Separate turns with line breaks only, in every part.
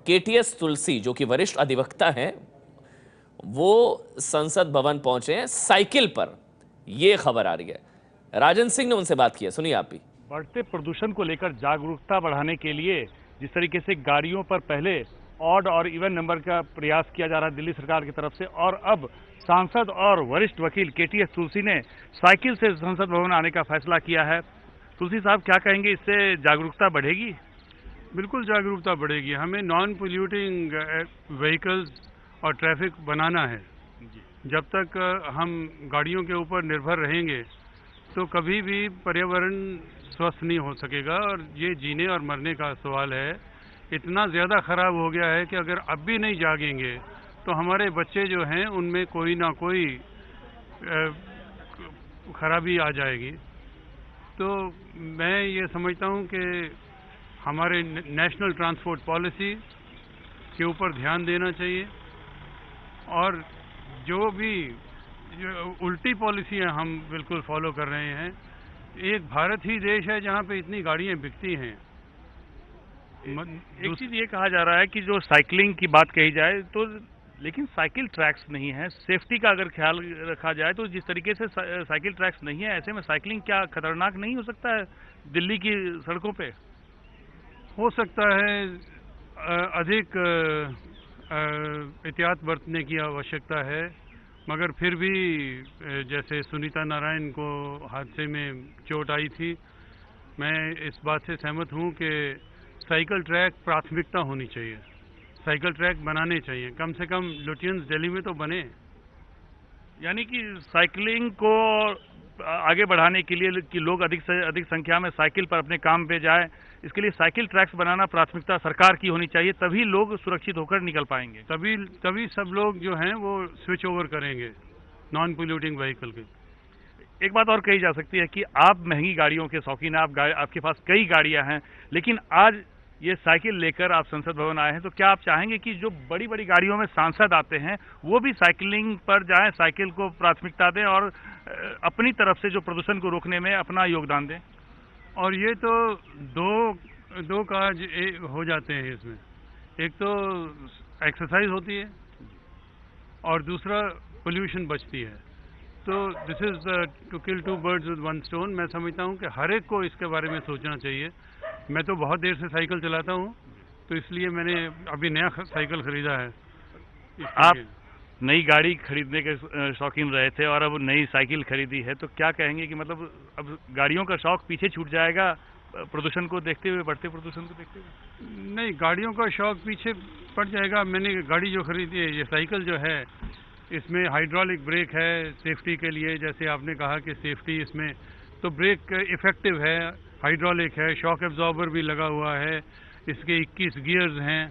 KTS तुलसी जो कि वरिष्ठ अधिवक्ता हैं, वो संसद भवन पहुंचे हैं साइकिल पर। यह खबर आ रही है। राजन सिंह ने उनसे बात की है, सुनिए आप भी।
बढ़ते प्रदूषण को लेकर जागरूकता बढ़ाने के लिए जिस तरीके से गाड़ियों पर पहले ऑड और इवन नंबर का प्रयास किया जा रहा है दिल्ली सरकार की तरफ से, और अब सांसद और वरिष्ठ वकील केटीएस तुलसी ने साइकिल से संसद भवन आने का फैसला किया है। तुलसी साहब, क्या कहेंगे, इससे जागरूकता बढ़ेगी?
बिल्कुल जागरूकता बढ़ेगी। हमें नॉन पोल्यूटिंग व्हीकल्स और ट्रैफिक बनाना है। जब तक हम गाड़ियों के ऊपर निर्भर रहेंगे तो कभी भी पर्यावरण स्वस्थ नहीं हो सकेगा, और ये जीने और मरने का सवाल है। इतना ज़्यादा ख़राब हो गया है कि अगर अब भी नहीं जागेंगे तो हमारे बच्चे जो हैं उनमें कोई ना कोई खराबी आ जाएगी। तो मैं ये समझता हूँ कि हमारे नेशनल ट्रांसपोर्ट पॉलिसी के ऊपर ध्यान देना चाहिए, और जो भी उल्टी पॉलिसियाँ हम बिल्कुल फॉलो कर रहे हैं। एक भारत ही देश है जहाँ पे इतनी गाड़ियाँ बिकती हैं।
एक चीज़ ये कहा जा रहा है कि जो साइकिलिंग की बात कही जाए तो, लेकिन साइकिल ट्रैक्स नहीं है। सेफ्टी का अगर ख्याल रखा जाए तो जिस तरीके से साइकिल ट्रैक्स नहीं है, ऐसे में साइकिलिंग क्या खतरनाक नहीं हो सकता है दिल्ली की सड़कों पे?
हो सकता है अधिक एहतियात बरतने की आवश्यकता है, मगर फिर भी जैसे सुनीता नारायण को हादसे में चोट आई थी, मैं इस बात से सहमत हूँ कि साइकिल ट्रैक प्राथमिकता होनी चाहिए। साइकिल ट्रैक बनाने चाहिए, कम से कम लुटियंस दिल्ली में तो बने।
यानी कि साइकिलिंग को आगे बढ़ाने के लिए कि लोग अधिक से अधिक संख्या में साइकिल पर अपने काम पे जाए, इसके लिए साइकिल ट्रैक्स बनाना प्राथमिकता सरकार की होनी चाहिए, तभी लोग सुरक्षित होकर निकल पाएंगे।
तभी सब लोग जो हैं वो स्विच ओवर करेंगे नॉन पोल्यूटिंग व्हीकल के।
एक बात और कही जा सकती है कि आप महंगी गाड़ियों के शौकीन हैं, आपके पास कई गाड़ियां हैं, लेकिन आज ये साइकिल लेकर आप संसद भवन आए हैं, तो क्या आप चाहेंगे कि जो बड़ी बड़ी गाड़ियों में सांसद आते हैं वो भी साइकिलिंग पर जाएं, साइकिल को प्राथमिकता दें और अपनी तरफ से जो प्रदूषण को रोकने में अपना योगदान दें?
और ये तो दो काज हो जाते हैं इसमें। एक तो एक्सरसाइज होती है और दूसरा पोल्यूशन बचती है। तो this is to kill two birds with one stone. मैं समझता हूँ कि हर एक को इसके बारे में सोचना चाहिए। मैं तो बहुत देर से साइकिल चलाता हूँ, तो इसलिए मैंने अभी नया साइकिल खरीदा है।
आप नई गाड़ी खरीदने के शौकीन रहे थे और अब नई साइकिल खरीदी है, तो क्या कहेंगे कि मतलब अब गाड़ियों का शौक पीछे छूट जाएगा प्रदूषण को देखते हुए, बढ़ते प्रदूषण को देखते हुए?
नहीं, गाड़ियों का शौक पीछे पड़ जाएगा। मैंने गाड़ी जो खरीदी है, ये साइकिल जो है, इसमें हाइड्रोलिक ब्रेक है सेफ्टी के लिए। जैसे आपने कहा कि सेफ्टी इसमें, तो ब्रेक इफेक्टिव है, हाइड्रोलिक है, शॉक एब्जॉर्बर भी लगा हुआ है, इसके 21 गियर्स हैं,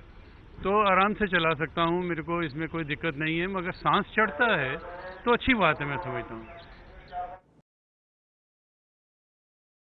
तो आराम से चला सकता हूँ। मेरे को इसमें कोई दिक्कत नहीं है। मगर सांस चढ़ता है तो अच्छी बात है, मैं समझता हूँ।